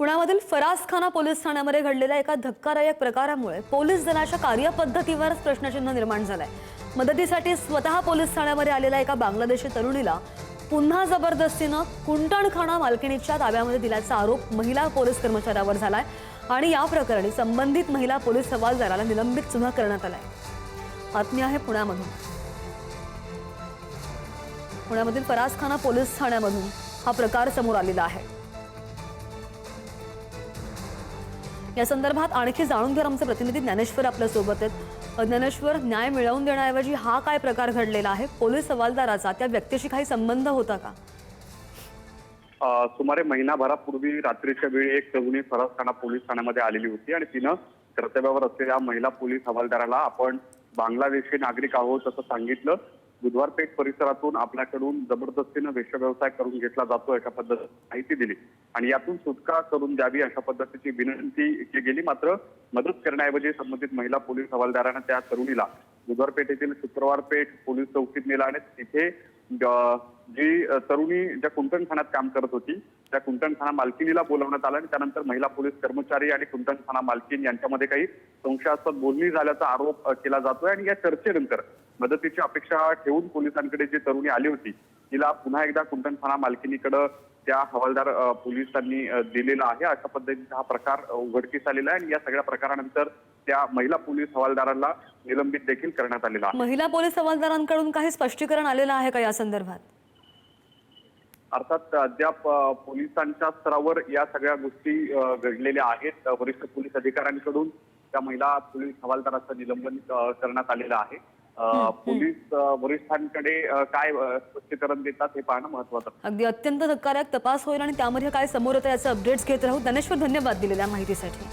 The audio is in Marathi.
पुण्यामधील फरासखाना पोलीस ठाण्यामध्ये घडलेल्या एका धक्कादायक प्रकारामुळे पोलीस दलाच्या कार्यपद्धतीवर प्रश्नचिन्ह निर्माण झालंय। मदतीसाठी स्वतः पोलीस ठाण्यामध्ये आलेल्या एका बांगलादेशी तरुणीला पुन्हा जबरदस्तीने कुंटणखाना मालकिणीच्या ताब्यामध्ये दिल्याचा आरोप महिला पोलीस कर्मचाऱ्यावर झालाय आणि या प्रकरणी संबंधित महिला पोलीस हवालदाराला निलंबित सुद्धा करण्यात आलाय। बातमी आहे पुण्यामधून। पुण्यामधील फरासखाना पोलीस ठाण्यामधून हा प्रकार समोर आलेला आहे। या संदर्भात आणखी जाणून घेणार आमचे प्रतिनिधी ज्ञानेश्वर आपल्या सोबत आहेत। ज्ञानेश्वर, न्याय मिळवून देण्याऐवजी हा काय प्रकार घडलेला आहे? पोलीस हवालदाराचा त्या व्यक्तीशी काही संबंध होता का? सुमारे महिनाभरापूर्वी रात्रीच्या वेळी एक तरुणी फरासखाना पोलीस ठाण्यामध्ये आलेली होती आणि तिनं कर्तव्यावर असलेल्या महिला पोलीस हवालदाराला आपण बांगलादेशी नागरिक आहोत असं सांगितलं। बुधवार पेठ परिसरातून आपल्याकडून जबरदस्तीने वेश्याव्यवसाय करून घेतला जातो अशा पद्धतीने माहिती दिली आणि यातून सुटका करून द्यावी अशा पद्धतीची विनंती केली गेली। मात्र मदत करण्याऐवजी संबंधित महिला पोलीस हवालदाराने त्या तरुणीला बुधवार पेठ येथील शुक्रवार पेठ पोलीस चौकीत नेला आणि तिथे जी तरुणी ज्या कुंटणखान्यात काम करत होती त्या कुंटणखाना मालकिनीला बोलवण्यात आलं आणि त्यानंतर महिला पोलीस कर्मचारी आणि कुंटणखाना मालकीन यांच्यामध्ये काही संशयास्पद बोलणी झाल्याचा आरोप केला जातोय आणि या चर्चेनंतर मदतीची अपेक्षा ठेवून पोलिसांकडे जी तरुणी आली होती तिला पुन्हा एकदा कुंटणखाना मालकिनीकडे त्या हवालदार पोलिसांनी दिलेला आहे। अशा पद्धतीचा हा प्रकार उघडकीस आलेला आहे आणि या सगळ्या प्रकारानंतर त्या महिला पोलीस हवालदाराला निलंबित देखील करण्यात आलेला आहे। महिला पोलीस हवालदारांकडून काही स्पष्टीकरण आलेलं आहे का या संदर्भात? अर्थात अद्याप पोलिसांच्या स्तरावर या सगळ्या गोष्टी घडलेल्या आहेत। वरिष्ठ पोलीस अधिकाऱ्यांकडून त्या महिला पोलीस हवालदाराचं निलंबन करण्यात आलेलं आहे। पोलीस वरिष्ठांकडे काय स्पष्टीकरण देतात हे पाहणं महत्त्वाचं आहे। अगदी अत्यंत धक्कादायक तपास होईल आणि त्यामध्ये काय समोर येतं याचे अपडेट्स घेत राहू। ज्ञानेश्वर, धन्यवाद दिलेल्या माहितीसाठी।